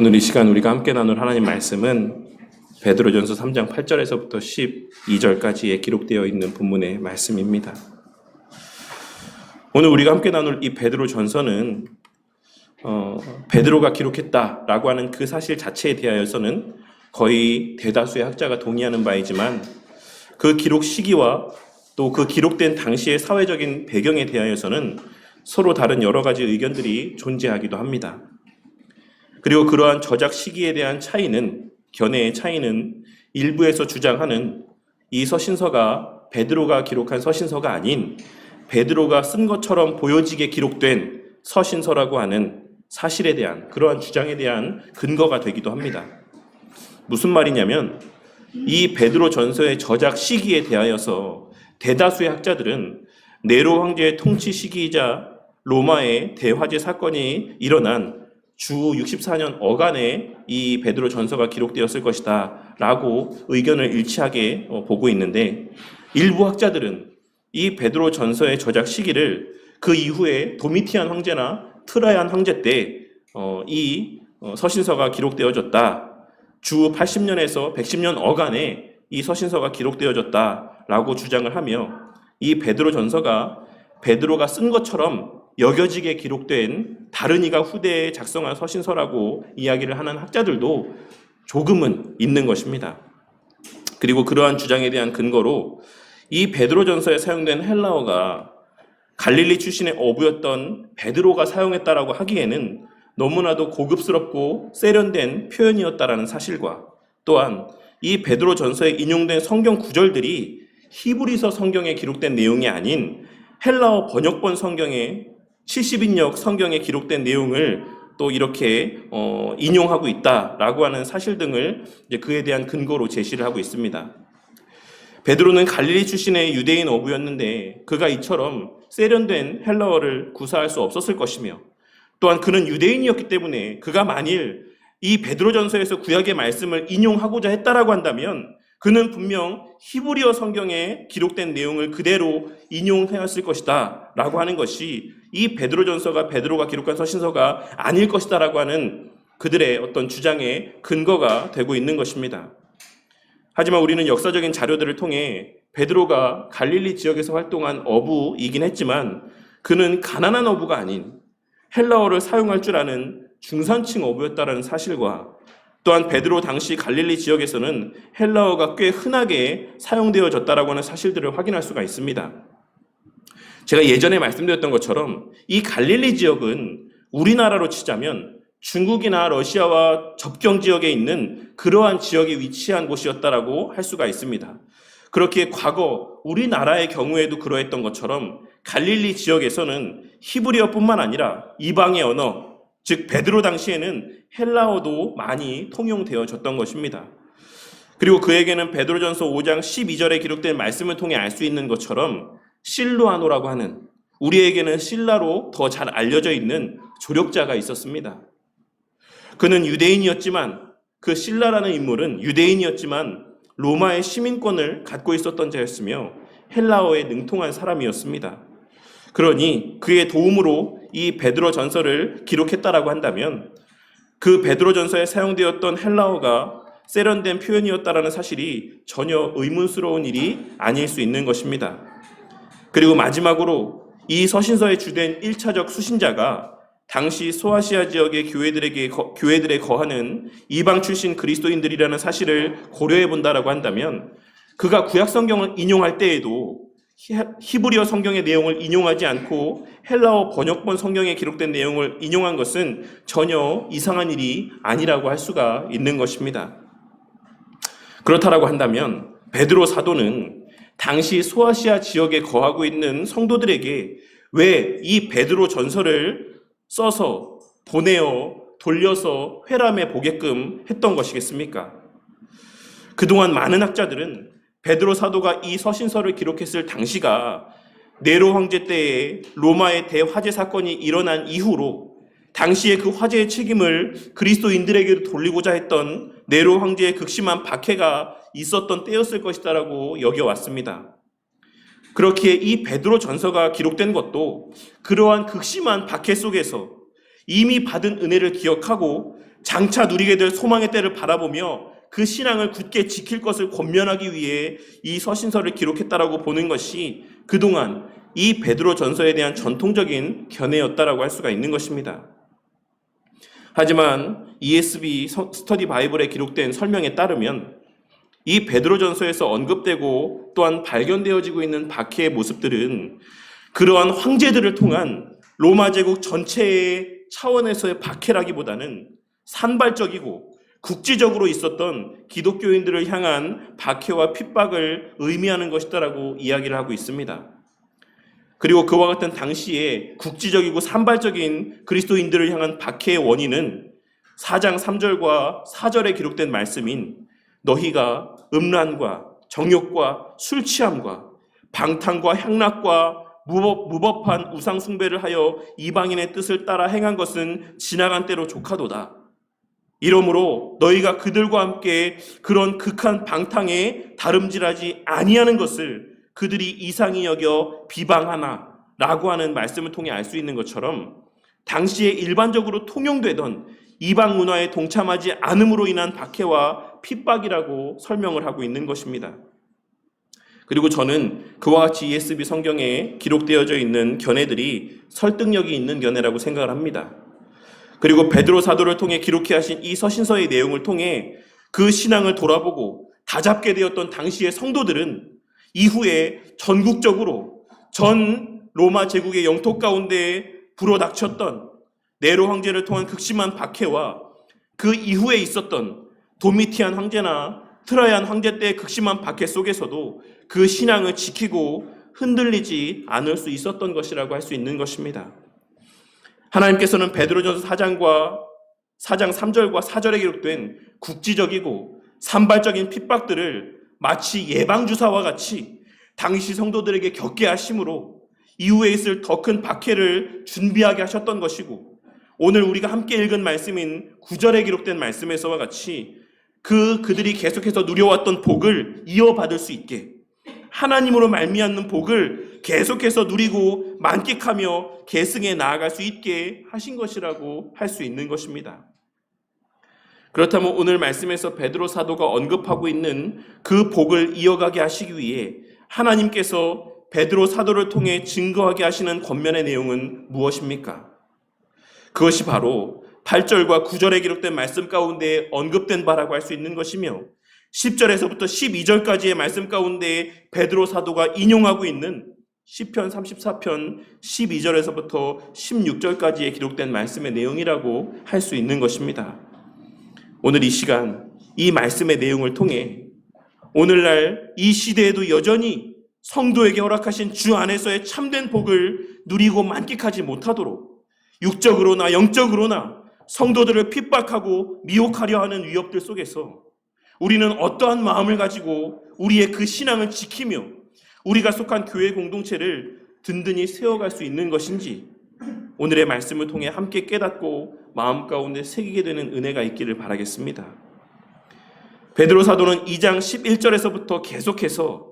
오늘 이 시간 우리가 함께 나눌 하나님 말씀은 베드로전서 3장 8절에서부터 12절까지에 기록되어 있는 본문의 말씀입니다. 오늘 우리가 함께 나눌 이 베드로전서는 베드로가 기록했다라고 하는 그 사실 자체에 대하여서는 거의 대다수의 학자가 동의하는 바이지만 그 기록 시기와 또 그 기록된 당시의 사회적인 배경에 대하여서는 서로 다른 여러 가지 의견들이 존재하기도 합니다. 그리고 그러한 저작 시기에 대한 견해의 차이는 일부에서 주장하는 이 서신서가 베드로가 기록한 서신서가 아닌 베드로가 쓴 것처럼 보여지게 기록된 서신서라고 하는 사실에 대한 그러한 주장에 대한 근거가 되기도 합니다. 무슨 말이냐면 이 베드로 전서의 저작 시기에 대하여서 대다수의 학자들은 네로 황제의 통치 시기이자 로마의 대화재 사건이 일어난 주 64년 어간에 이 베드로 전서가 기록되었을 것이다 라고 의견을 일치하게 보고 있는데, 일부 학자들은 이 베드로 전서의 저작 시기를 그 이후에 도미티안 황제나 트라얀 황제 때 이 서신서가 기록되어졌다, 주 80년에서 110년 어간에 이 서신서가 기록되어졌다라고 주장을 하며, 이 베드로 전서가 베드로가 쓴 것처럼 여겨지게 기록된 다른 이가 후대에 작성한 서신서라고 이야기를 하는 학자들도 조금은 있는 것입니다. 그리고 그러한 주장에 대한 근거로 이 베드로전서에 사용된 헬라어가 갈릴리 출신의 어부였던 베드로가 사용했다라고 하기에는 너무나도 고급스럽고 세련된 표현이었다라는 사실과, 또한 이 베드로전서에 인용된 성경 구절들이 히브리서 성경에 기록된 내용이 아닌 헬라어 번역본 성경에 70인역 성경에 기록된 내용을 또 이렇게 인용하고 있다라고 하는 사실 등을 이제 그에 대한 근거로 제시를 하고 있습니다. 베드로는 갈릴리 출신의 유대인 어부였는데 그가 이처럼 세련된 헬라어를 구사할 수 없었을 것이며, 또한 그는 유대인이었기 때문에 그가 만일 이 베드로전서에서 구약의 말씀을 인용하고자 했다라고 한다면 그는 분명 히브리어 성경에 기록된 내용을 그대로 인용하였을 것이다 라고 하는 것이 이 베드로전서가 베드로가 기록한 서신서가 아닐 것이다 라고 하는 그들의 어떤 주장의 근거가 되고 있는 것입니다. 하지만 우리는 역사적인 자료들을 통해 베드로가 갈릴리 지역에서 활동한 어부이긴 했지만 그는 가난한 어부가 아닌 헬라어를 사용할 줄 아는 중산층 어부였다라는 사실과, 또한 베드로 당시 갈릴리 지역에서는 헬라어가 꽤 흔하게 사용되어졌다라고 하는 사실들을 확인할 수가 있습니다. 제가 예전에 말씀드렸던 것처럼 이 갈릴리 지역은 우리나라로 치자면 중국이나 러시아와 접경 지역에 있는 그러한 지역에 위치한 곳이었다라고 할 수가 있습니다. 그렇게 과거 우리나라의 경우에도 그러했던 것처럼 갈릴리 지역에서는 히브리어뿐만 아니라 이방의 언어, 즉 베드로 당시에는 헬라어도 많이 통용되어졌던 것입니다. 그리고 그에게는 베드로전서 5장 12절에 기록된 말씀을 통해 알 수 있는 것처럼 실루아노라고 하는, 우리에게는 신라로 더 잘 알려져 있는 조력자가 있었습니다. 그는 유대인이었지만, 그 신라라는 인물은 유대인이었지만 로마의 시민권을 갖고 있었던 자였으며 헬라어에 능통한 사람이었습니다. 그러니 그의 도움으로 이 베드로 전서를 기록했다라고 한다면 그 베드로 전서에 사용되었던 헬라어가 세련된 표현이었다라는 사실이 전혀 의문스러운 일이 아닐 수 있는 것입니다. 그리고 마지막으로 이 서신서에 주된 1차적 수신자가 당시 소아시아 지역의 교회들에 거하는 이방 출신 그리스도인들이라는 사실을 고려해 본다라고 한다면 그가 구약 성경을 인용할 때에도 히브리어 성경의 내용을 인용하지 않고 헬라어 번역본 성경에 기록된 내용을 인용한 것은 전혀 이상한 일이 아니라고 할 수가 있는 것입니다. 그렇다라고 한다면 베드로 사도는 당시 소아시아 지역에 거하고 있는 성도들에게 왜 이 베드로 전서를 써서 보내어 돌려서 회람해 보게끔 했던 것이겠습니까? 그동안 많은 학자들은 베드로 사도가 이 서신서를 기록했을 당시가 네로 황제 때에 로마의 대화재 사건이 일어난 이후로 당시에 그 화재의 책임을 그리스도인들에게 돌리고자 했던 네로 황제의 극심한 박해가 있었던 때였을 것이다라고 여겨왔습니다. 그렇기에 이 베드로 전서가 기록된 것도 그러한 극심한 박해 속에서 이미 받은 은혜를 기억하고 장차 누리게 될 소망의 때를 바라보며 그 신앙을 굳게 지킬 것을 권면하기 위해 이 서신서를 기록했다라고 보는 것이 그동안 이 베드로 전서에 대한 전통적인 견해였다라고 할 수가 있는 것입니다. 하지만 ESV 스터디 바이블에 기록된 설명에 따르면 이 베드로 전서에서 언급되고 또한 발견되어지고 있는 박해의 모습들은 그러한 황제들을 통한 로마 제국 전체의 차원에서의 박해라기보다는 산발적이고 국지적으로 있었던 기독교인들을 향한 박해와 핍박을 의미하는 것이다라고 이야기를 하고 있습니다. 그리고 그와 같은 당시에 국지적이고 산발적인 그리스도인들을 향한 박해의 원인은 4장 3절과 4절에 기록된 말씀인 너희가 음란과 정욕과 술 취함과 방탕과 향락과 무법한 우상 숭배를 하여 이방인의 뜻을 따라 행한 것은 지나간 때로 조카도다. 이러므로 너희가 그들과 함께 그런 극한 방탕에 다름질하지 아니하는 것을 그들이 이상히 여겨 비방하나 라고 하는 말씀을 통해 알 수 있는 것처럼 당시에 일반적으로 통용되던 이방 문화에 동참하지 않음으로 인한 박해와 핍박이라고 설명을 하고 있는 것입니다. 그리고 저는 그와 같이 ESV 성경에 기록되어져 있는 견해들이 설득력이 있는 견해라고 생각을 합니다. 그리고 베드로 사도를 통해 기록해 하신 이 서신서의 내용을 통해 그 신앙을 돌아보고 다잡게 되었던 당시의 성도들은 이후에 전국적으로 전 로마 제국의 영토 가운데 불어닥쳤던 네로 황제를 통한 극심한 박해와 그 이후에 있었던 도미티안 황제나 트라이안 황제 때의 극심한 박해 속에서도 그 신앙을 지키고 흔들리지 않을 수 있었던 것이라고 할 수 있는 것입니다. 하나님께서는 베드로전서 4장 3절과 4절에 기록된 국지적이고 산발적인 핍박들을 마치 예방주사와 같이 당시 성도들에게 겪게 하심으로 이후에 있을 더 큰 박해를 준비하게 하셨던 것이고, 오늘 우리가 함께 읽은 말씀인 9절에 기록된 말씀에서와 같이 그들이 계속해서 누려왔던 복을 이어받을 수 있게, 하나님으로 말미암는 복을 계속해서 누리고 만끽하며 계승해 나아갈 수 있게 하신 것이라고 할 수 있는 것입니다. 그렇다면 오늘 말씀에서 베드로 사도가 언급하고 있는 그 복을 이어가게 하시기 위해 하나님께서 베드로 사도를 통해 증거하게 하시는 권면의 내용은 무엇입니까? 그것이 바로 8절과 9절에 기록된 말씀 가운데 언급된 바라고 할 수 있는 것이며 10절에서부터 12절까지의 말씀 가운데 베드로 사도가 인용하고 있는 시편 34편 12절에서부터 16절까지에 기록된 말씀의 내용이라고 할 수 있는 것입니다. 오늘 이 시간 이 말씀의 내용을 통해 오늘날 이 시대에도 여전히 성도에게 허락하신 주 안에서의 참된 복을 누리고 만끽하지 못하도록 육적으로나 영적으로나 성도들을 핍박하고 미혹하려 하는 위협들 속에서 우리는 어떠한 마음을 가지고 우리의 그 신앙을 지키며 우리가 속한 교회 공동체를 든든히 세워갈 수 있는 것인지 오늘의 말씀을 통해 함께 깨닫고 마음 가운데 새기게 되는 은혜가 있기를 바라겠습니다. 베드로 사도는 2장 11절에서부터 계속해서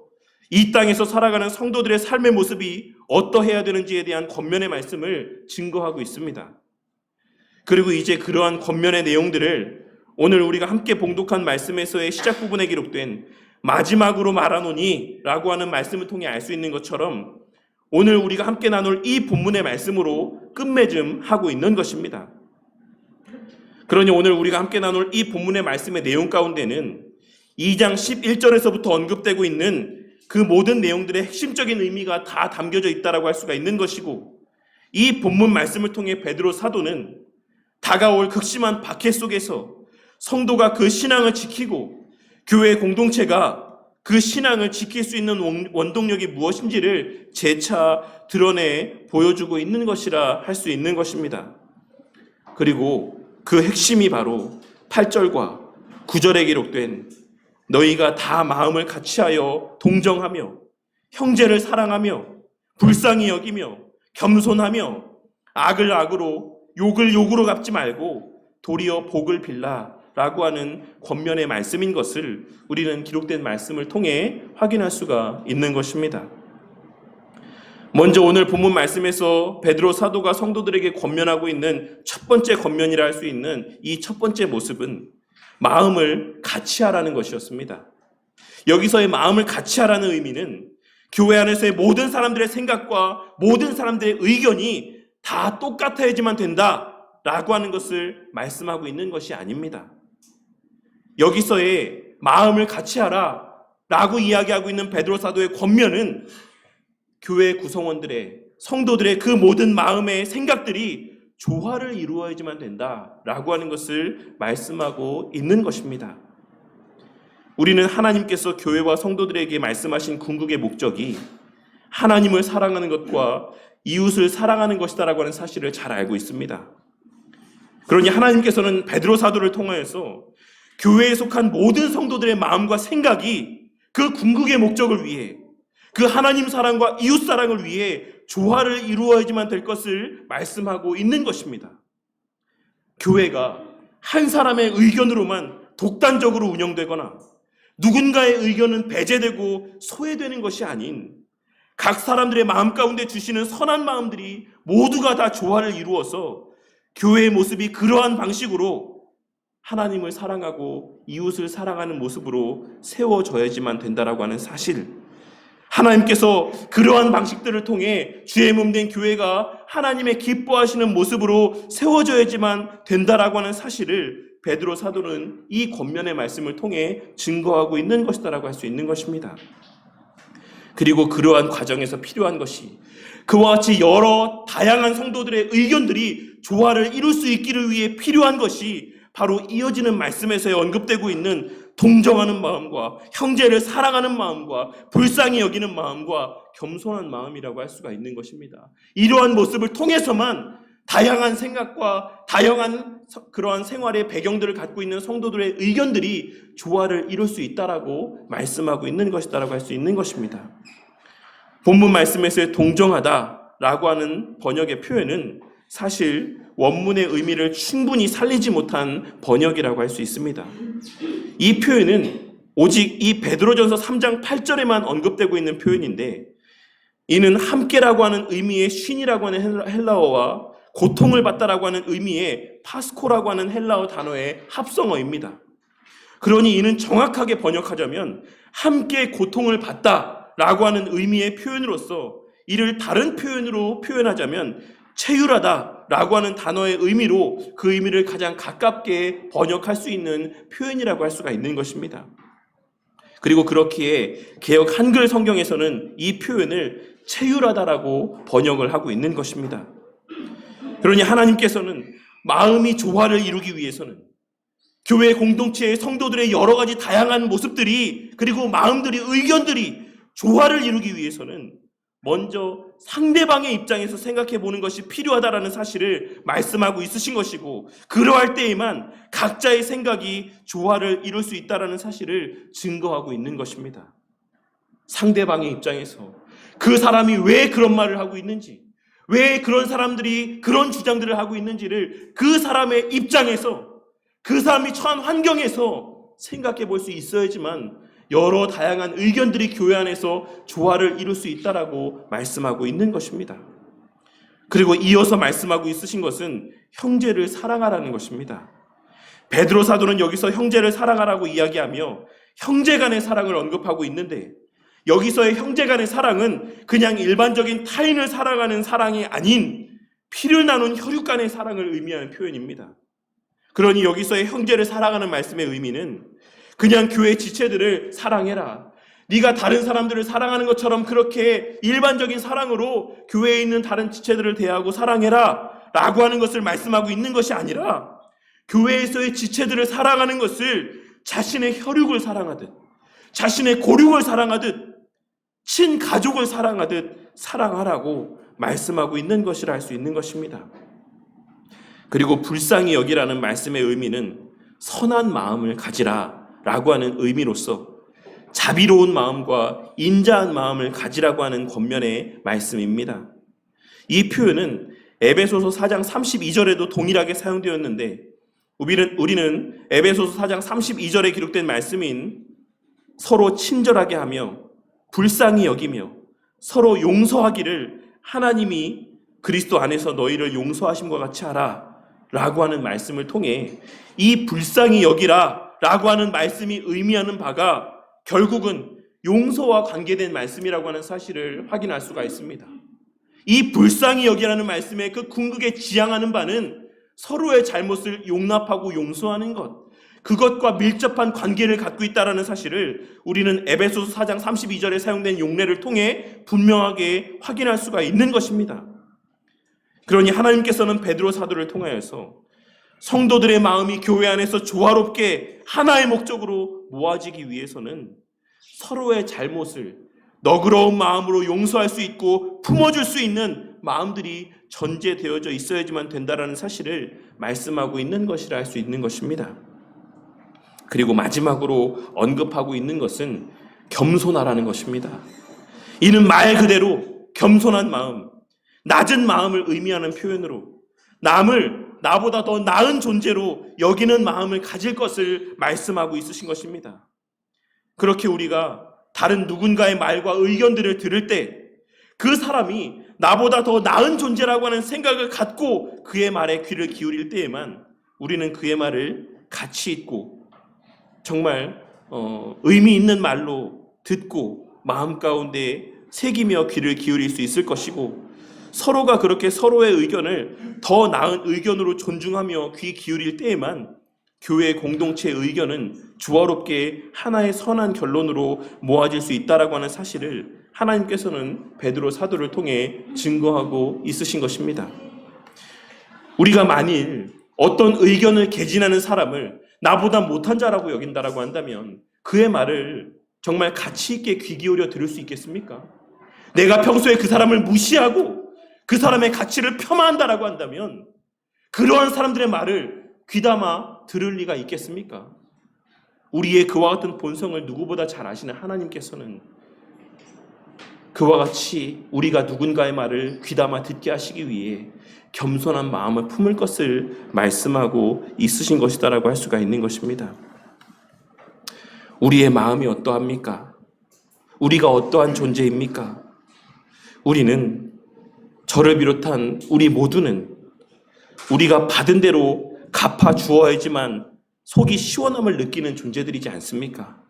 이 땅에서 살아가는 성도들의 삶의 모습이 어떠해야 되는지에 대한 권면의 말씀을 증거하고 있습니다. 그리고 이제 그러한 권면의 내용들을 오늘 우리가 함께 봉독한 말씀에서의 시작 부분에 기록된 마지막으로 말하노니 라고 하는 말씀을 통해 알 수 있는 것처럼 오늘 우리가 함께 나눌 이 본문의 말씀으로 끝맺음하고 있는 것입니다. 그러니 오늘 우리가 함께 나눌 이 본문의 말씀의 내용 가운데는 2장 11절에서부터 언급되고 있는 그 모든 내용들의 핵심적인 의미가 다 담겨져 있다고 할 수가 있는 것이고, 이 본문 말씀을 통해 베드로 사도는 다가올 극심한 박해 속에서 성도가 그 신앙을 지키고 교회 공동체가 그 신앙을 지킬 수 있는 원동력이 무엇인지를 재차 드러내 보여주고 있는 것이라 할 수 있는 것입니다. 그리고 그 핵심이 바로 8절과 9절에 기록된 너희가 다 마음을 같이하여 동정하며 형제를 사랑하며 불쌍히 여기며 겸손하며 악을 악으로 욕을 욕으로 갚지 말고 도리어 복을 빌라 라고 하는 권면의 말씀인 것을 우리는 기록된 말씀을 통해 확인할 수가 있는 것입니다. 먼저 오늘 본문 말씀에서 베드로 사도가 성도들에게 권면하고 있는 첫 번째 권면이라 할 수 있는 이 첫 번째 모습은 마음을 같이 하라는 것이었습니다. 여기서의 마음을 같이 하라는 의미는 교회 안에서의 모든 사람들의 생각과 모든 사람들의 의견이 다 똑같아야지만 된다라고 하는 것을 말씀하고 있는 것이 아닙니다. 여기서의 마음을 같이 하라라고 이야기하고 있는 베드로 사도의 권면은 교회 구성원들의 성도들의 그 모든 마음의 생각들이 조화를 이루어야지만 된다라고 하는 것을 말씀하고 있는 것입니다. 우리는 하나님께서 교회와 성도들에게 말씀하신 궁극의 목적이 하나님을 사랑하는 것과 이웃을 사랑하는 것이다라고 하는 사실을 잘 알고 있습니다. 그러니 하나님께서는 베드로 사도를 통하여서 교회에 속한 모든 성도들의 마음과 생각이 그 궁극의 목적을 위해 그 하나님 사랑과 이웃 사랑을 위해 조화를 이루어야지만 될 것을 말씀하고 있는 것입니다. 교회가 한 사람의 의견으로만 독단적으로 운영되거나 누군가의 의견은 배제되고 소외되는 것이 아닌 각 사람들의 마음 가운데 주시는 선한 마음들이 모두가 다 조화를 이루어서 교회의 모습이 그러한 방식으로 하나님을 사랑하고 이웃을 사랑하는 모습으로 세워져야지만 된다라고 하는 사실, 하나님께서 그러한 방식들을 통해 주의 몸 된 교회가 하나님의 기뻐하시는 모습으로 세워져야지만 된다라고 하는 사실을 베드로 사도는 이 권면의 말씀을 통해 증거하고 있는 것이다라고 할 수 있는 것입니다. 그리고 그러한 과정에서 필요한 것이 그와 같이 여러 다양한 성도들의 의견들이 조화를 이룰 수 있기를 위해 필요한 것이 바로 이어지는 말씀에서 언급되고 있는 동정하는 마음과 형제를 사랑하는 마음과 불쌍히 여기는 마음과 겸손한 마음이라고 할 수가 있는 것입니다. 이러한 모습을 통해서만 다양한 생각과 다양한 그러한 생활의 배경들을 갖고 있는 성도들의 의견들이 조화를 이룰 수 있다라고 말씀하고 있는 것이다라고 할 수 있는 것입니다. 본문 말씀에서의 동정하다라고 하는 번역의 표현은 사실 원문의 의미를 충분히 살리지 못한 번역이라고 할 수 있습니다. 이 표현은 오직 이 베드로전서 3장 8절에만 언급되고 있는 표현인데, 이는 함께라고 하는 의미의 쉰이라고 하는 헬라어와 고통을 받다라고 하는 의미의 파스코라고 하는 헬라어 단어의 합성어입니다. 그러니 이는 정확하게 번역하자면 함께 고통을 받다라고 하는 의미의 표현으로서 이를 다른 표현으로 표현하자면 체휼하다라고 하는 단어의 의미로 그 의미를 가장 가깝게 번역할 수 있는 표현이라고 할 수가 있는 것입니다. 그리고 그렇기에 개역 한글 성경에서는 이 표현을 체휼하다라고 번역을 하고 있는 것입니다. 그러니 하나님께서는 마음이 조화를 이루기 위해서는 교회 공동체의 성도들의 여러 가지 다양한 모습들이 그리고 마음들이 의견들이 조화를 이루기 위해서는 먼저 상대방의 입장에서 생각해 보는 것이 필요하다라는 사실을 말씀하고 있으신 것이고, 그러할 때에만 각자의 생각이 조화를 이룰 수 있다라는 사실을 증거하고 있는 것입니다. 상대방의 입장에서 그 사람이 왜 그런 말을 하고 있는지, 왜 그런 사람들이 그런 주장들을 하고 있는지를 그 사람의 입장에서, 그 사람이 처한 환경에서 생각해 볼 수 있어야지만 여러 다양한 의견들이 교회 안에서 조화를 이룰 수 있다라고 말씀하고 있는 것입니다. 그리고 이어서 말씀하고 있으신 것은 형제를 사랑하라는 것입니다. 베드로 사도는 여기서 형제를 사랑하라고 이야기하며 형제 간의 사랑을 언급하고 있는데, 여기서의 형제 간의 사랑은 그냥 일반적인 타인을 사랑하는 사랑이 아닌 피를 나눈 혈육 간의 사랑을 의미하는 표현입니다. 그러니 여기서의 형제를 사랑하는 말씀의 의미는 그냥 교회 지체들을 사랑해라, 네가 다른 사람들을 사랑하는 것처럼 그렇게 일반적인 사랑으로 교회에 있는 다른 지체들을 대하고 사랑해라 라고 하는 것을 말씀하고 있는 것이 아니라, 교회에서의 지체들을 사랑하는 것을 자신의 혈육을 사랑하듯, 자신의 고륙을 사랑하듯, 친가족을 사랑하듯 사랑하라고 말씀하고 있는 것이라 할 수 있는 것입니다. 그리고 불쌍히 여기라는 말씀의 의미는 선한 마음을 가지라 라고 하는 의미로서 자비로운 마음과 인자한 마음을 가지라고 하는 권면의 말씀입니다. 이 표현은 에베소서 4장 32절에도 동일하게 사용되었는데, 우리는 에베소서 4장 32절에 기록된 말씀인 서로 친절하게 하며 불쌍히 여기며 서로 용서하기를 하나님이 그리스도 안에서 너희를 용서하심과 같이 하라 라고 하는 말씀을 통해 이 불쌍히 여기라 라고 하는 말씀이 의미하는 바가 결국은 용서와 관계된 말씀이라고 하는 사실을 확인할 수가 있습니다. 이 불쌍히 여기라는 말씀의 그 궁극에 지향하는 바는 서로의 잘못을 용납하고 용서하는 것, 그것과 밀접한 관계를 갖고 있다는 사실을 우리는 에베소서 4장 32절에 사용된 용례를 통해 분명하게 확인할 수가 있는 것입니다. 그러니 하나님께서는 베드로 사도를 통하여서 성도들의 마음이 교회 안에서 조화롭게 하나의 목적으로 모아지기 위해서는 서로의 잘못을 너그러운 마음으로 용서할 수 있고 품어줄 수 있는 마음들이 전제되어져 있어야지만 된다는 사실을 말씀하고 있는 것이라 할 수 있는 것입니다. 그리고 마지막으로 언급하고 있는 것은 겸손하라는 것입니다. 이는 말 그대로 겸손한 마음, 낮은 마음을 의미하는 표현으로 남을 나보다 더 나은 존재로 여기는 마음을 가질 것을 말씀하고 있으신 것입니다. 그렇게 우리가 다른 누군가의 말과 의견들을 들을 때 그 사람이 나보다 더 나은 존재라고 하는 생각을 갖고 그의 말에 귀를 기울일 때에만 우리는 그의 말을 가치 있고 정말 의미 있는 말로 듣고 마음 가운데 새기며 귀를 기울일 수 있을 것이고, 서로가 그렇게 서로의 의견을 더 나은 의견으로 존중하며 귀 기울일 때에만 교회 공동체의 의견은 조화롭게 하나의 선한 결론으로 모아질 수 있다라고 하는 사실을 하나님께서는 베드로 사도를 통해 증거하고 있으신 것입니다. 우리가 만일 어떤 의견을 개진하는 사람을 나보다 못한 자라고 여긴다라고 한다면 그의 말을 정말 가치 있게 귀 기울여 들을 수 있겠습니까? 내가 평소에 그 사람을 무시하고 그 사람의 가치를 폄하한다라고 한다면 그러한 사람들의 말을 귀담아 들을 리가 있겠습니까? 우리의 그와 같은 본성을 누구보다 잘 아시는 하나님께서는 그와 같이 우리가 누군가의 말을 귀담아 듣게 하시기 위해 겸손한 마음을 품을 것을 말씀하고 있으신 것이다라고 할 수가 있는 것입니다. 우리의 마음이 어떠합니까? 우리가 어떠한 존재입니까? 우리는 저를 비롯한 우리 모두는 우리가 받은 대로 갚아 주어야지만 속이 시원함을 느끼는 존재들이지 않습니까?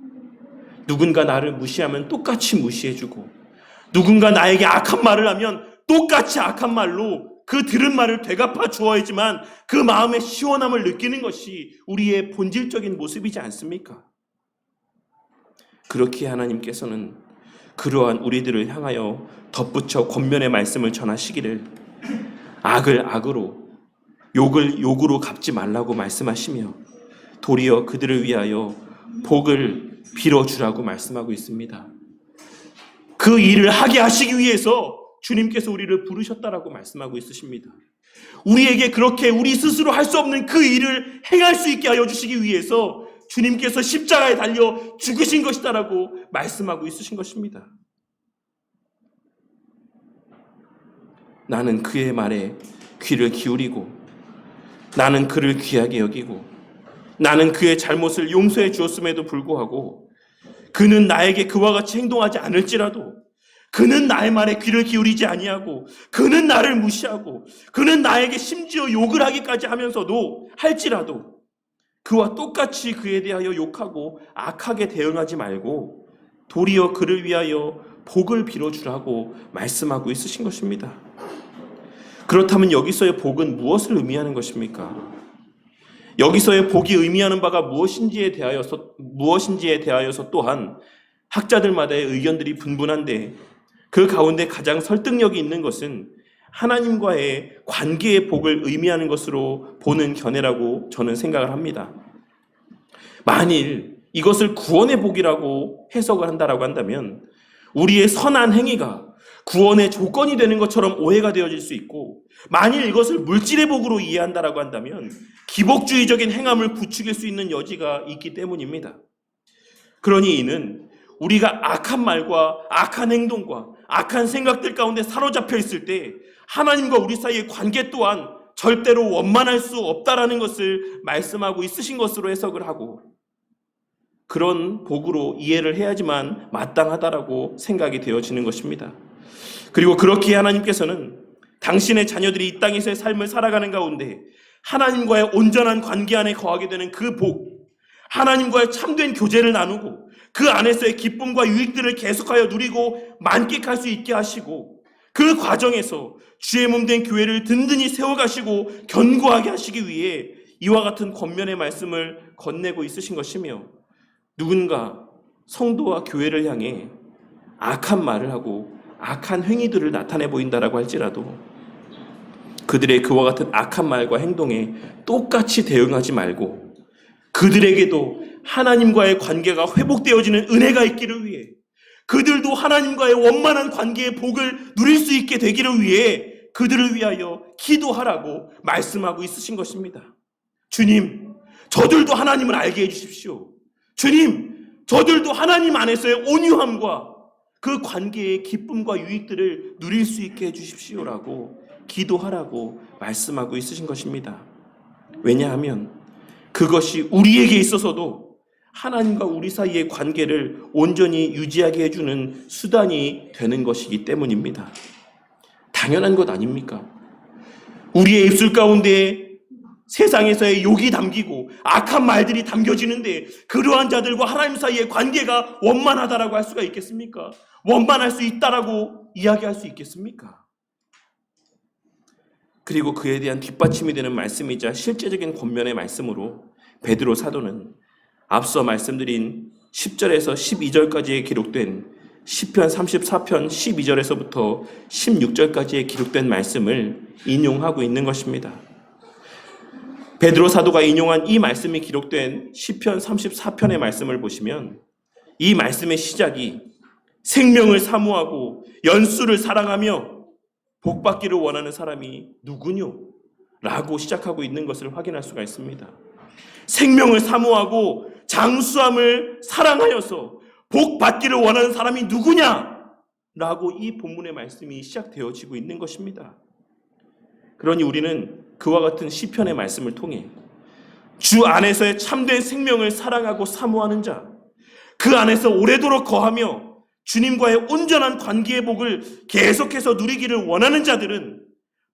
누군가 나를 무시하면 똑같이 무시해주고 누군가 나에게 악한 말을 하면 똑같이 악한 말로 그 들은 말을 되갚아 주어야지만 그 마음의 시원함을 느끼는 것이 우리의 본질적인 모습이지 않습니까? 그렇게 하나님께서는 그러한 우리들을 향하여 덧붙여 권면의 말씀을 전하시기를 악을 악으로 욕을 욕으로 갚지 말라고 말씀하시며 도리어 그들을 위하여 복을 빌어주라고 말씀하고 있습니다. 그 일을 하게 하시기 위해서 주님께서 우리를 부르셨다라고 말씀하고 있으십니다. 우리에게 그렇게 우리 스스로 할 수 없는 그 일을 행할 수 있게 하여 주시기 위해서 주님께서 십자가에 달려 죽으신 것이다라고 말씀하고 있으신 것입니다. 나는 그의 말에 귀를 기울이고 나는 그를 귀하게 여기고 나는 그의 잘못을 용서해 주었음에도 불구하고 그는 나에게 그와 같이 행동하지 않을지라도 그는 나의 말에 귀를 기울이지 아니하고 그는 나를 무시하고 그는 나에게 심지어 욕을 하기까지 하면서도 할지라도 그와 똑같이 그에 대하여 욕하고 악하게 대응하지 말고 도리어 그를 위하여 복을 빌어주라고 말씀하고 있으신 것입니다. 그렇다면 여기서의 복은 무엇을 의미하는 것입니까? 여기서의 복이 의미하는 바가 무엇인지에 대하여서 또한 학자들마다의 의견들이 분분한데 그 가운데 가장 설득력이 있는 것은 하나님과의 관계의 복을 의미하는 것으로 보는 견해라고 저는 생각을 합니다. 만일 이것을 구원의 복이라고 해석을 한다라고 한다면 우리의 선한 행위가 구원의 조건이 되는 것처럼 오해가 되어질 수 있고, 만일 이것을 물질의 복으로 이해한다라고 한다면 기복주의적인 행함을 부추길 수 있는 여지가 있기 때문입니다. 그러니 이는 우리가 악한 말과 악한 행동과 악한 생각들 가운데 사로잡혀 있을 때 하나님과 우리 사이의 관계 또한 절대로 원만할 수 없다라는 것을 말씀하고 있으신 것으로 해석을 하고 그런 복으로 이해를 해야지만 마땅하다라고 생각이 되어지는 것입니다. 그리고 그렇기에 하나님께서는 당신의 자녀들이 이 땅에서의 삶을 살아가는 가운데 하나님과의 온전한 관계 안에 거하게 되는 그 복, 하나님과의 참된 교제를 나누고 그 안에서의 기쁨과 유익들을 계속하여 누리고 만끽할 수 있게 하시고, 그 과정에서 주의 몸 된 교회를 든든히 세워가시고 견고하게 하시기 위해 이와 같은 권면의 말씀을 건네고 있으신 것이며, 누군가 성도와 교회를 향해 악한 말을 하고 악한 행위들을 나타내 보인다라고 할지라도 그들의 그와 같은 악한 말과 행동에 똑같이 대응하지 말고 그들에게도 하나님과의 관계가 회복되어지는 은혜가 있기를 위해, 그들도 하나님과의 원만한 관계의 복을 누릴 수 있게 되기를 위해 그들을 위하여 기도하라고 말씀하고 있으신 것입니다. 주님, 저들도 하나님을 알게 해주십시오. 주님, 저들도 하나님 안에서의 온유함과 그 관계의 기쁨과 유익들을 누릴 수 있게 해주십시오라고 기도하라고 말씀하고 있으신 것입니다. 왜냐하면 그것이 우리에게 있어서도 하나님과 우리 사이의 관계를 온전히 유지하게 해주는 수단이 되는 것이기 때문입니다. 당연한 것 아닙니까? 우리의 입술 가운데 세상에서의 욕이 담기고 악한 말들이 담겨지는데 그러한 자들과 하나님 사이의 관계가 원만하다라고 할 수가 있겠습니까? 원만할 수 있다라고 이야기할 수 있겠습니까? 그리고 그에 대한 뒷받침이 되는 말씀이자 실제적인 권면의 말씀으로 베드로 사도는 앞서 말씀드린 10절에서 12절까지에 기록된 시편 34편 12절에서부터 16절까지에 기록된 말씀을 인용하고 있는 것입니다. 베드로 사도가 인용한 이 말씀이 기록된 시편 34편의 말씀을 보시면 이 말씀의 시작이 생명을 사모하고 연수를 사랑하며 복받기를 원하는 사람이 누구뇨? 라고 시작하고 있는 것을 확인할 수가 있습니다. 생명을 사모하고 장수함을 사랑하여서 복받기를 원하는 사람이 누구냐? 라고 이 본문의 말씀이 시작되어지고 있는 것입니다. 그러니 우리는 그와 같은 시편의 말씀을 통해 주 안에서의 참된 생명을 사랑하고 사모하는 자, 그 안에서 오래도록 거하며 주님과의 온전한 관계의 복을 계속해서 누리기를 원하는 자들은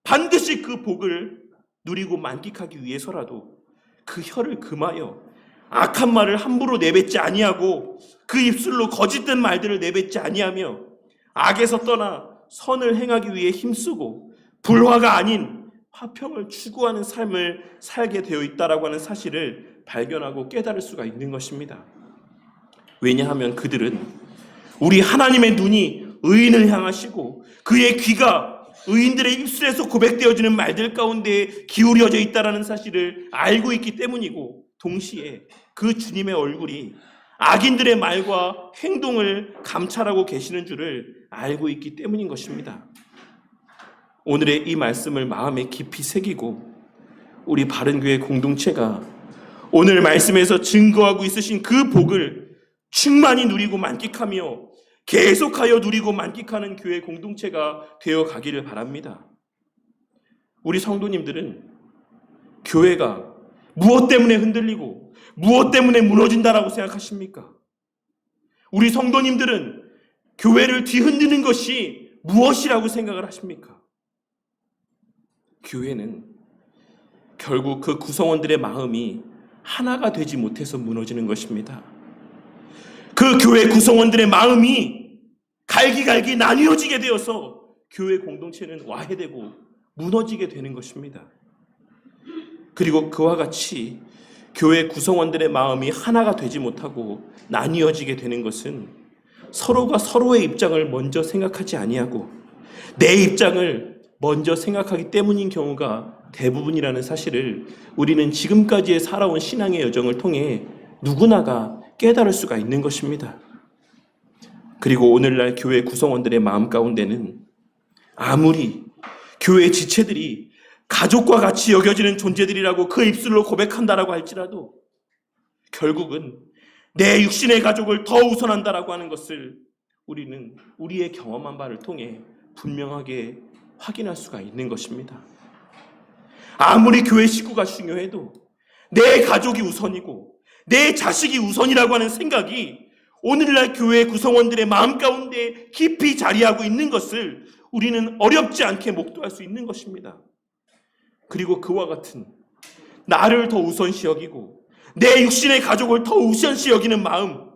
반드시 그 복을 누리고 만끽하기 위해서라도 그 혀를 금하여 악한 말을 함부로 내뱉지 아니하고 그 입술로 거짓된 말들을 내뱉지 아니하며 악에서 떠나 선을 행하기 위해 힘쓰고 불화가 아닌 화평을 추구하는 삶을 살게 되어 있다라고 하는 사실을 발견하고 깨달을 수가 있는 것입니다. 왜냐하면 그들은 우리 하나님의 눈이 의인을 향하시고 그의 귀가 의인들의 입술에서 고백되어지는 말들 가운데 기울여져 있다라는 사실을 알고 있기 때문이고, 동시에 그 주님의 얼굴이 악인들의 말과 행동을 감찰하고 계시는 줄을 알고 있기 때문인 것입니다. 오늘의 이 말씀을 마음에 깊이 새기고 우리 바른교회 공동체가 오늘 말씀에서 증거하고 있으신 그 복을 충만히 누리고 만끽하며 계속하여 누리고 만끽하는 교회 공동체가 되어 가기를 바랍니다. 우리 성도님들은 교회가 무엇 때문에 흔들리고 무엇 때문에 무너진다라고 생각하십니까? 우리 성도님들은 교회를 뒤흔드는 것이 무엇이라고 생각을 하십니까? 교회는 결국 그 구성원들의 마음이 하나가 되지 못해서 무너지는 것입니다. 그 교회 구성원들의 마음이 갈기갈기 나뉘어지게 되어서 교회 공동체는 와해되고 무너지게 되는 것입니다. 그리고 그와 같이 교회 구성원들의 마음이 하나가 되지 못하고 나뉘어지게 되는 것은 서로가 서로의 입장을 먼저 생각하지 아니하고 내 입장을 먼저 생각하기 때문인 경우가 대부분이라는 사실을 우리는 지금까지의 살아온 신앙의 여정을 통해 누구나가 깨달을 수가 있는 것입니다. 그리고 오늘날 교회 구성원들의 마음 가운데는 아무리 교회 지체들이 가족과 같이 여겨지는 존재들이라고 그 입술로 고백한다라고 할지라도 결국은 내 육신의 가족을 더 우선한다라고 하는 것을 우리는 우리의 경험한 바를 통해 분명하게 확인할 수가 있는 것입니다. 아무리 교회 식구가 중요해도 내 가족이 우선이고 내 자식이 우선이라고 하는 생각이 오늘날 교회 구성원들의 마음 가운데 깊이 자리하고 있는 것을 우리는 어렵지 않게 목도할 수 있는 것입니다. 그리고 그와 같은 나를 더 우선시 여기고 내 육신의 가족을 더 우선시 여기는 마음,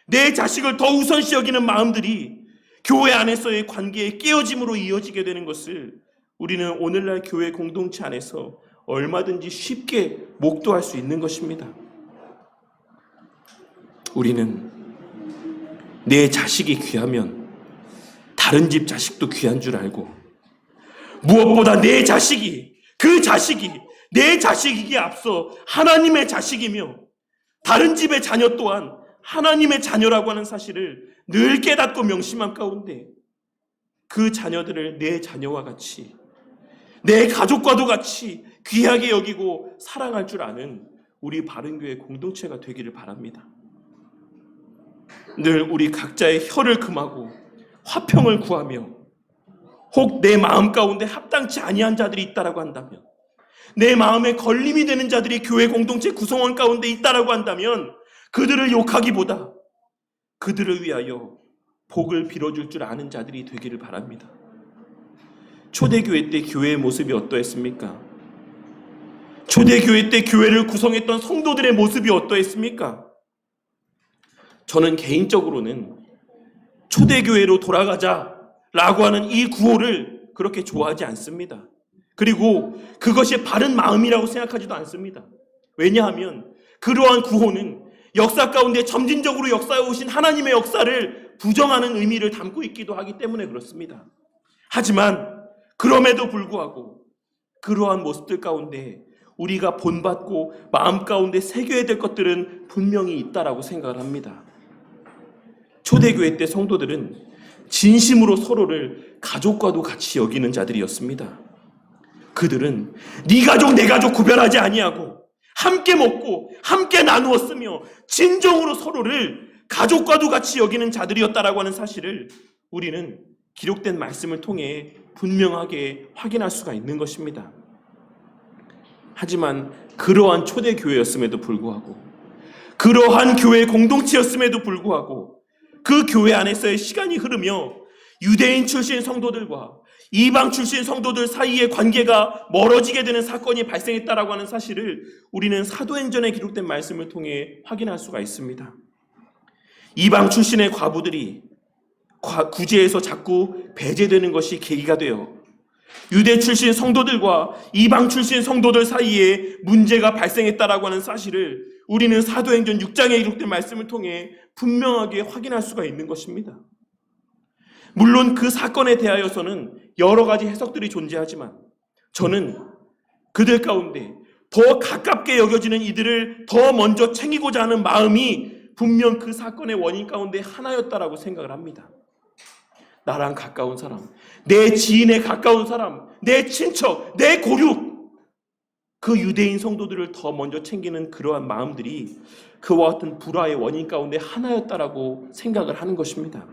내 자식을 더 우선시 여기는 마음들이 교회 안에서의 관계의 깨어짐으로 이어지게 되는 것을 우리는 오늘날 교회 공동체 안에서 얼마든지 쉽게 목도할 수 있는 것입니다. 우리는 내 자식이 귀하면 다른 집 자식도 귀한 줄 알고, 무엇보다 내 자식이, 그 자식이 내 자식이기에 앞서 하나님의 자식이며 다른 집의 자녀 또한 하나님의 자녀라고 하는 사실을 늘 깨닫고 명심한 가운데 그 자녀들을 내 자녀와 같이, 내 가족과도 같이 귀하게 여기고 사랑할 줄 아는 우리 바른교회 공동체가 되기를 바랍니다. 늘 우리 각자의 혀를 금하고 화평을 구하며, 혹 내 마음 가운데 합당치 아니한 자들이 있다라고 한다면, 내 마음에 걸림이 되는 자들이 교회 공동체 구성원 가운데 있다라고 한다면 그들을 욕하기보다 그들을 위하여 복을 빌어줄 줄 아는 자들이 되기를 바랍니다. 초대교회 때 교회의 모습이 어떠했습니까? 초대교회 때 교회를 구성했던 성도들의 모습이 어떠했습니까? 저는 개인적으로는 초대교회로 돌아가자라고 하는 이 구호를 그렇게 좋아하지 않습니다. 그리고 그것이 바른 마음이라고 생각하지도 않습니다. 왜냐하면 그러한 구호는 역사 가운데 점진적으로 역사해 오신 하나님의 역사를 부정하는 의미를 담고 있기도 하기 때문에 그렇습니다. 하지만 그럼에도 불구하고 그러한 모습들 가운데 우리가 본받고 마음 가운데 새겨야 될 것들은 분명히 있다라고 생각을 합니다. 초대교회 때 성도들은 진심으로 서로를 가족과도 같이 여기는 자들이었습니다. 그들은 네 가족 내 가족 구별하지 아니하고 함께 먹고 함께 나누었으며 진정으로 서로를 가족과도 같이 여기는 자들이었다라고 하는 사실을 우리는 기록된 말씀을 통해 분명하게 확인할 수가 있는 것입니다. 하지만 그러한 초대교회였음에도 불구하고, 그러한 교회 공동체였음에도 불구하고 그 교회 안에서의 시간이 흐르며 유대인 출신 성도들과 이방 출신 성도들 사이의 관계가 멀어지게 되는 사건이 발생했다라고 하는 사실을 우리는 사도행전에 기록된 말씀을 통해 확인할 수가 있습니다. 이방 출신의 과부들이 구제에서 자꾸 배제되는 것이 계기가 되어 유대 출신 성도들과 이방 출신 성도들 사이에 문제가 발생했다라고 하는 사실을 우리는 사도행전 6장에 기록된 말씀을 통해 분명하게 확인할 수가 있는 것입니다. 물론 그 사건에 대하여서는 여러 가지 해석들이 존재하지만 저는 그들 가운데 더 가깝게 여겨지는 이들을 더 먼저 챙기고자 하는 마음이 분명 그 사건의 원인 가운데 하나였다라고 생각을 합니다. 나랑 가까운 사람, 내 지인에 가까운 사람, 내 친척, 내 고륙, 그 유대인 성도들을 더 먼저 챙기는 그러한 마음들이 그와 같은 불화의 원인 가운데 하나였다라고 생각을 하는 것입니다.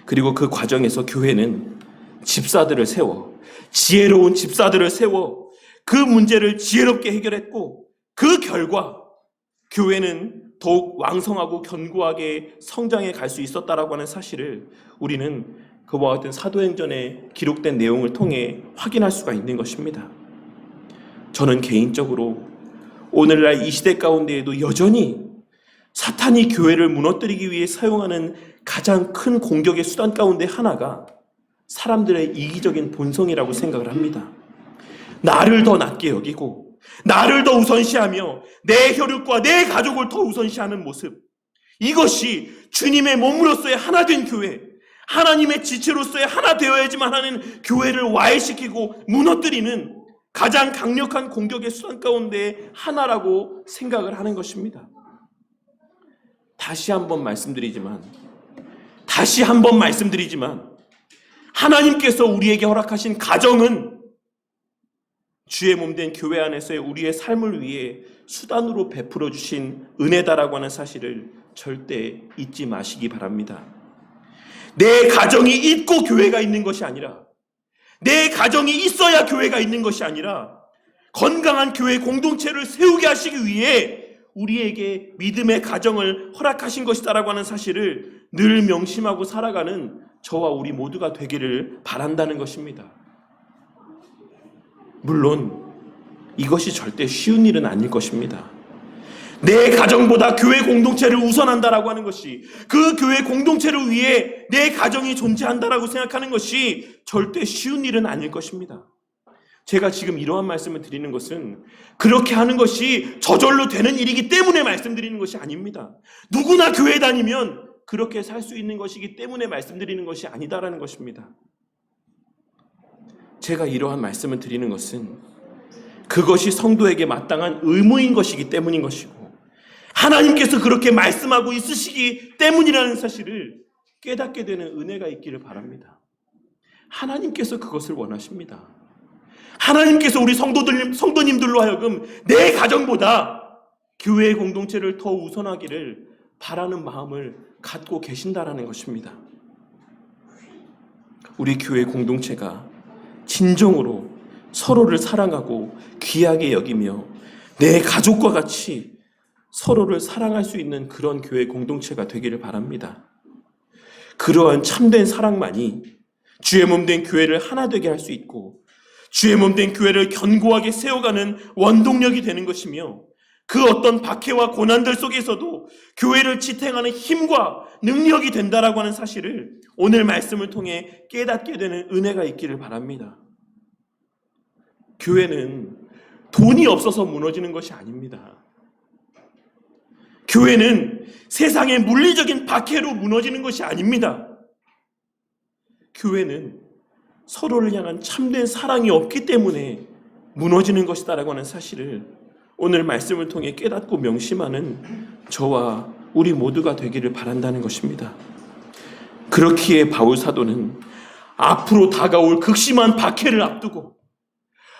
그리고 그 과정에서 교회는 집사들을 세워, 지혜로운 집사들을 세워 그 문제를 지혜롭게 해결했고, 그 결과 교회는 더욱 왕성하고 견고하게 성장해 갈 수 있었다라고 하는 사실을 우리는 그와 같은 사도행전에 기록된 내용을 통해 확인할 수가 있는 것입니다. 저는 개인적으로 오늘날 이 시대 가운데에도 여전히 사탄이 교회를 무너뜨리기 위해 사용하는 가장 큰 공격의 수단 가운데 하나가 사람들의 이기적인 본성이라고 생각을 합니다. 나를 더 낮게 여기고 나를 더 우선시하며 내 혈육과 내 가족을 더 우선시하는 모습, 이것이 주님의 몸으로서의 하나 된 교회, 하나님의 지체로서의 하나 되어야지만 하는 교회를 와해시키고 무너뜨리는 가장 강력한 공격의 수단 가운데 하나라고 생각을 하는 것입니다. 다시 한번 말씀드리지만 하나님께서 우리에게 허락하신 가정은 주의 몸된 교회 안에서의 우리의 삶을 위해 수단으로 베풀어 주신 은혜다라고 하는 사실을 절대 잊지 마시기 바랍니다. 내 가정이 있고 교회가 있는 것이 아니라, 내 가정이 있어야 교회가 있는 것이 아니라 건강한 교회 공동체를 세우게 하시기 위해 우리에게 믿음의 가정을 허락하신 것이다라고 하는 사실을 늘 명심하고 살아가는 저와 우리 모두가 되기를 바란다는 것입니다. 물론 이것이 절대 쉬운 일은 아닐 것입니다. 내 가정보다 교회 공동체를 우선한다라고 하는 것이, 그 교회 공동체를 위해 내 가정이 존재한다라고 생각하는 것이 절대 쉬운 일은 아닐 것입니다. 제가 지금 이러한 말씀을 드리는 것은 그렇게 하는 것이 저절로 되는 일이기 때문에 말씀드리는 것이 아닙니다. 누구나 교회 다니면 그렇게 살 수 있는 것이기 때문에 말씀드리는 것이 아니다라는 것입니다. 제가 이러한 말씀을 드리는 것은 그것이 성도에게 마땅한 의무인 것이기 때문인 것이고, 하나님께서 그렇게 말씀하고 있으시기 때문이라는 사실을 깨닫게 되는 은혜가 있기를 바랍니다. 하나님께서 그것을 원하십니다. 하나님께서 우리 성도님들로 하여금 내 가정보다 교회의 공동체를 더 우선하기를 바라는 마음을 갖고 계신다라는 것입니다. 우리 교회 공동체가 진정으로 서로를 사랑하고 귀하게 여기며 내 가족과 같이 서로를 사랑할 수 있는 그런 교회 공동체가 되기를 바랍니다. 그러한 참된 사랑만이 주의 몸 된 교회를 하나 되게 할 수 있고, 주의 몸 된 교회를 견고하게 세워가는 원동력이 되는 것이며, 그 어떤 박해와 고난들 속에서도 교회를 지탱하는 힘과 능력이 된다라고 하는 사실을 오늘 말씀을 통해 깨닫게 되는 은혜가 있기를 바랍니다. 교회는 돈이 없어서 무너지는 것이 아닙니다. 교회는 세상의 물리적인 박해로 무너지는 것이 아닙니다. 교회는 서로를 향한 참된 사랑이 없기 때문에 무너지는 것이다라고 하는 사실을 오늘 말씀을 통해 깨닫고 명심하는 저와 우리 모두가 되기를 바란다는 것입니다. 그렇기에 바울 사도는 앞으로 다가올 극심한 박해를 앞두고,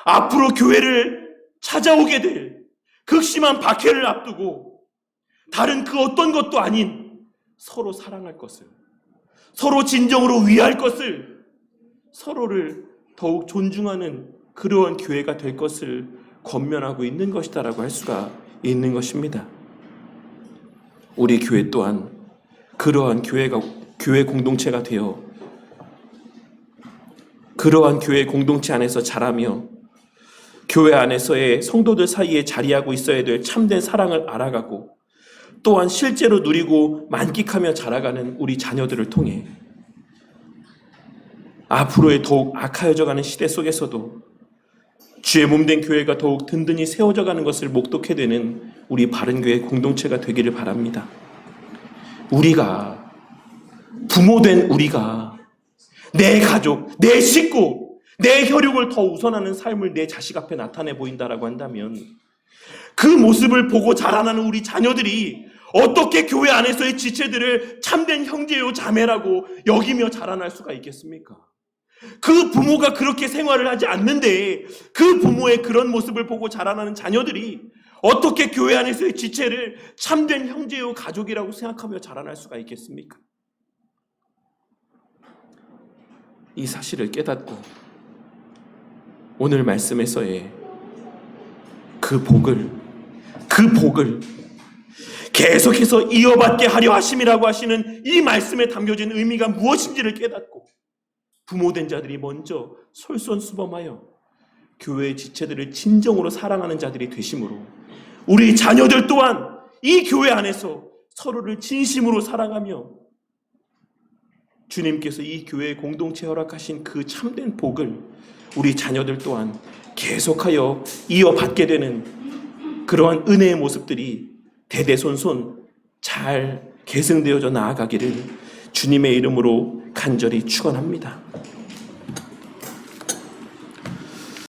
앞으로 교회를 찾아오게 될 극심한 박해를 앞두고, 다른 그 어떤 것도 아닌 서로 사랑할 것을, 서로 진정으로 위할 것을, 서로를 더욱 존중하는 그러한 교회가 될 것을 권면하고 있는 것이다라고 할 수가 있는 것입니다. 우리 교회 또한 그러한 교회 공동체가 되어 그러한 교회 공동체 안에서 자라며 교회 안에서의 성도들 사이에 자리하고 있어야 될 참된 사랑을 알아가고, 또한 실제로 누리고 만끽하며 자라가는 우리 자녀들을 통해 앞으로의 더욱 악하여져가는 시대 속에서도 주의 몸된 교회가 더욱 든든히 세워져가는 것을 목독해 되는 우리 바른교회 공동체가 되기를 바랍니다. 우리가, 부모된 우리가 내 가족, 내 식구, 내 혈육을 더 우선하는 삶을 내 자식 앞에 나타내 보인다라고 한다면, 그 모습을 보고 자라나는 우리 자녀들이 어떻게 교회 안에서의 지체들을 참된 형제요 자매라고 여기며 자라날 수가 있겠습니까? 그 부모가 그렇게 생활을 하지 않는데 그 부모의 그런 모습을 보고 자라나는 자녀들이 어떻게 교회 안에서의 지체를 참된 형제요 가족이라고 생각하며 자라날 수가 있겠습니까? 이 사실을 깨닫고 오늘 말씀에서의 그 복을 계속해서 이어받게 하려 하심이라고 하시는 이 말씀에 담겨진 의미가 무엇인지를 깨닫고, 부모된 자들이 먼저 솔선수범하여 교회의 지체들을 진정으로 사랑하는 자들이 되심으로, 우리 자녀들 또한 이 교회 안에서 서로를 진심으로 사랑하며 주님께서 이 교회에 공동체 허락하신 그 참된 복을 우리 자녀들 또한 계속하여 이어받게 되는 그러한 은혜의 모습들이 대대손손 잘 계승되어져 나아가기를 주님의 이름으로 간절히 축원합니다.